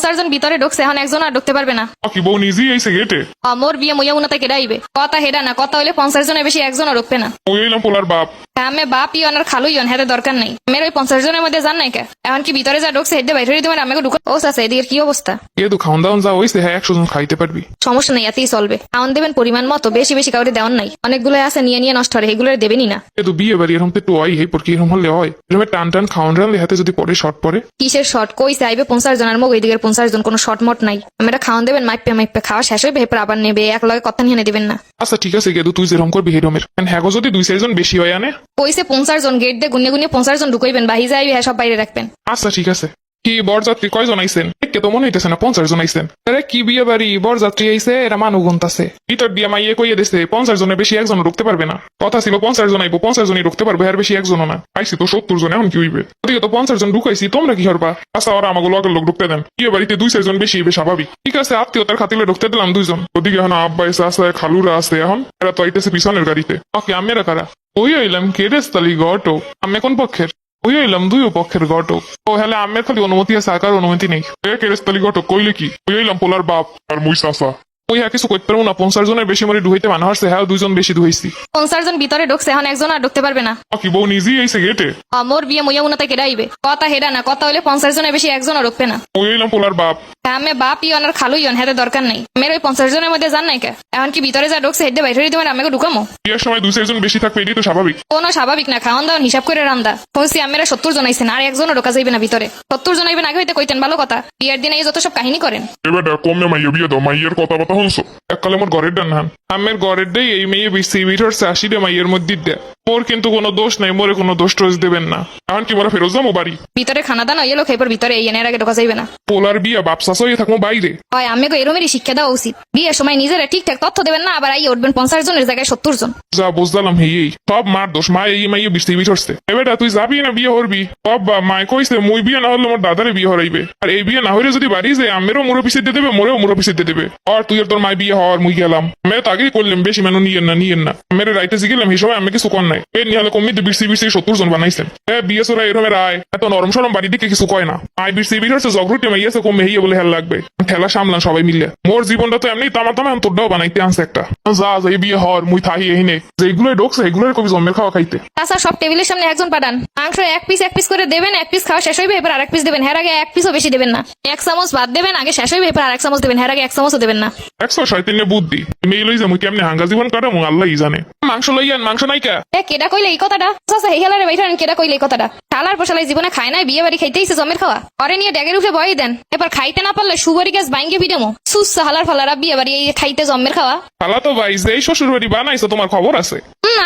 চারজন ভিতরে ঢুকছে, এখন একজন আর ঢুকতে পারবে না। কি বউ নিজেই আইছে গেটে? মোর বিয়ে মুইয়া উনাতে কেডা আইবে? কথা হেডা না, কথা হইলে 50 জনের বেশি একজনও ঢুকবে না। ওই এলাম পোলার বাপ। হ্যাঁ, আমি বাপ ইয়ন আর খালু ইয়ন, হেতে দরকার নেই। আমার ওই 50 জনের মধ্যে জান নাই কে? এখন কি ভিতরে যা ঢুকছে হেডে বাইরে দিবেন, আমাকে ঢুকো। ও চাচা, এদিকে কি অবস্থা? এ তো খাওয়ান দাওয়ান যা হইছে, হ্যাঁ 100 জন খাইতে পারবি। সমস্যা নেই, এতেই চলবে। খাওয়ান দেবেন পরিমাণ মতো, বেশি বেশি কাউরে দেওয়ান নাই। অনেকগুলো আছে নিয়ে নিয়ে নষ্ট হয়, এগুলো দেবেনই না। এ তো বিয়ে বাড়ি এরকম তো একটু হয়, এই পর কি এরকম হলে হয়? এরকম টান টান খাওয়ান রানলে হাতে যদি পরে শর্ট পরে। কিসের শর্ট? কইছে আইবে 50 জনের মুখ, এইদিকে 50 জন, কোনো শর্ট মট নাই। আমরা খাওয়ান দেবেন মাইপে মাইপে, খাওয়া শেষ হইবে এরপর আবার নেবে, এক লগে কথা নিয়ে দিবেন না। আচ্ছা ঠিক আছে গেদু, তুই যেরকম করবি হেরমের। হ্যাঁ যদি 2-4 জন বেশি হয় আনে। কইছে 50 জন, গেট দিয়ে গুনে গুনে 50 জন ঢুকাইবেন, বাহি যাইবে হ্যাঁ সব বাইরে রাখবেন। আচ্ছা ঠিক আছে। কি বরযাত্রী কয়জন আইছেন? দেখে তো মনে হইতেছে না 50 জন আইছেন। আরে কি বিয়ে বাড়ি, বরযাত্রী আইছে, এরা মানুগুন্ত আছে। ভিতর দিয়ে মাইয়ে কইয়ে দিছে 50 জনের বেশি একজন ঢুকতে পারবে না। কথা ছিল 50 জন আইবো, 50 জনই ঢুকতে পারবে, আর বেশি একজনও না। আইসি তো 70 জন, এখন কি হইবে? ওদিকে তো 50 জন ঢুকাইছি, তোমরা কি করবা? আচ্ছা ওরা আমাকে লগের লোক ঢুকতে দেন। বিয়ে বাড়িতে 2-4 জন বেশি হইবে স্বাভাবিক। ঠিক আছে, আত্মীয়তার খাতিলে ঢুকতে দিলাম 2 জন। ওদিকে এখন আব্বা এসে আছে, খালুরা আছে, এখন এরা তো আইতেছে পিছনের গাড়িতে। ওকে আমেরা কারা? ওই হইলাম কেরেস্তালি গটো। আমি কোন পক্ষের? ওই হইলাম 2 পক্ষের ঘটক। ও হলে আমের খালি অনুমতি আছে, আকার অনুমতি নেই। কেরেস্তালি ঘটক কইলে কি? ওই হইলাম পোলার বাপ আর মুই চাচা। ওই হ্যাঁ কিছু করতে পারবো না, 50 জনের বেশি মরে ঢুকাইতে মানা হচ্ছে, হ্যাঁ 2 জন বেশি ঢুকাইছি। 50 জন ভিতরে ঢুকছে, এখন একজন আর ঢুকতে পারবে না। কি বউ নিজেই আইছে গেটে? মোর বিয়ে মুইয়া উনাতে কেডা আইবে? কথা হেডা না, কথা হইলে 50 জনের বেশি একজনও ঢুকবে না। ওই হইলাম পোলার বাপ। হ্যাঁ, আমি বাপ ইয়ন আর খালু ইয়ন, হেতে দরকার নেই। আমার ওই 50 জনের মধ্যে জান নাই কে? এখন কি ভিতরে যা ঢুকছে হেডে বাইরে দিবেন, আমাকে ঢুকামো। বিয়ের সময় 2-4 জন বেশি থাকবে, এটাই তো স্বাভাবিক। কোনো স্বাভাবিক না, খাওয়ান দাওয়ান হিসাব করে রান্দা। শুনছি আমরা 70 জন আইছেন, আর একজনও ঢোকা যাইবে না ভিতরে। 70 জন আইবেন, আগে হইতে কইতেন ভালো কথা। বিয়ের দিন এই যত সব কাহিনী করেন। এবার কমে মাইয়া বিয়ে দাও, মাইয়ের কথা কথা শুনছো? এককালে মোর ঘরের ডান হান, আমের ঘরের দেই এই মেয়ে বেশি বিঠরছে 80 মাইয়ের মধ্যে দেয়। মোর কিন্তু কোনো দোষ নাই, মোরে কোনো দোষ টোষ দেবেন না। এখন কি মোরা ফেরত যাবো বাড়ি? ভিতরে খানা দানা ইয়ে লোক এরপর ভিতরে এই এর আগে ঢোকা যাইবে না। পোলার বিয়া বাপসাস হয়ে থাকবো বাইরে। হয় আমি এরমেরই শিক্ষা দেওয়া উচিত। বিয়ের সময় নিজেরা ঠিকঠাক তথ্য দেবেন না, আবার আই উঠবেন 50 জনের জায়গায় 70 জন। যা বুঝলাম এই সব মার দোষ, মা এই মাইয়ে বৃষ্টি বিঠরছে। এবার তুই যাবি না বিয়ে হরবি? বাবা মায় কইছে মুই বিয়ে না হলে মোর দাদারে বিয়ে হরাইবে, আর এই বিয়ে না হইলে যদি বাড়ি যায় আমেরও মুরো পিছিয়ে দিয়ে দেবে, মোরেও মুরো পিছিয়ে দিয়ে দেবে। আর তুই আর তোর মায় বিয়ে হওয়ার মুই গেলাম। আমি তো আগেই করলাম বেশি মানুষ নিয়েন না। মেরে রাইতে গেলাম এই সময় আমি কিছু কর নাই। এর নিয়ে হলে কমিতে বৃষ্টি 70 জন বানাইছেন। বিয়ে সরা এরমের আয় এত নরম সরম বাড়ি দিকে কিছু কয় না। আয় বৃষ্টি বিঠরছে জগরুটে মাইয়াছে কমে হইয়া বলে হেল লাগবে। ঠেলা সামলান সবাই মিলে। মোর জীবনটা তো এমনি তামা তোরটাও বানাইতে আনছে একটা। যা এই বিয়ে হওয়ার মুই থাহি এহিনে যেগুলোই ঢোকছে এগুলোর কবি জন্মের খাওয়া খাইতে। তাছাড়া সব টেবিলের সামনে একজন পাঠান। মাংস এক পিস করে দেবেন, 1 পিস খাওয়া শেষ হইবে, এবার আরেক পিস দেবেন, হ্যাঁ আগে 1 পিসও বেশি দেবেন না। 1 চামচ ভাত দেবেন, আগে শেষ হইবে, এবার আরেক চামচ দেবেন, হ্যাঁ আগে 1 চামচও দেবেন না। 100 বুদ্ধি মেয়ে লই যাবো কেমনে হাঙ্গা জীবন কাটামো আল্লাহই জানে। মাংস লইয়ান, মাংস নাই কা? কেডা কইলে এই কথাটা? এই হেলারে বাইঠান, কেডা কইলে এই কথাটা? শালার পোশালাই জীবনে খায় নাই, বিয়ে বাড়ি খাইতেইছে জমের খাওয়া। পরে নিয়ে ড্যাগের উঠে বই দেন, এবার খাইতে না পারলে সুগরি গাছ বাইঙ্গে পিডেমো। সুস্থ হালার ফালারা বিয়ে বাড়ি এই খাইতে জমের খাওয়া। খালা তো ভাই যে শ্বশুর বাড়ি বানাইছে তোমার খবর আছে?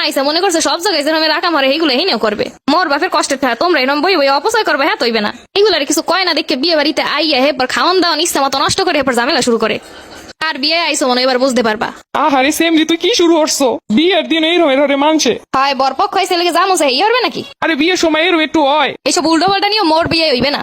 আইসা মনে করছে সব জায়গায় যেরকম রাখা মারে এইগুলো হিনেও করবে। মোর বাপের কষ্টের খেলা তোমরা এরকম বই অপচয় করবে, হ্যাঁ তৈবে না। এগুলার কিছু কয় না দেখে বিয়ে বাড়িতে আইয়া হেপর খাওয়ান দাওয়ান ইচ্ছা মতো নষ্ট করে হেপর ঝামেলা শুরু করে। আর বিয়ে আইসো মনে এবার বুঝতে পারবা। আহারে সেমরি তুই কি শুরু করছো? বিয়ের দিন এই রয়ে মানছে হয় বরপক্ষ হয়েছে লেগে জামুছে এই হবে নাকি? আরে বিয়ের সময় এর একটু হয়। এইসব উল্টো পাল্টা নিয়ে মোর বিয়ে হইবে না।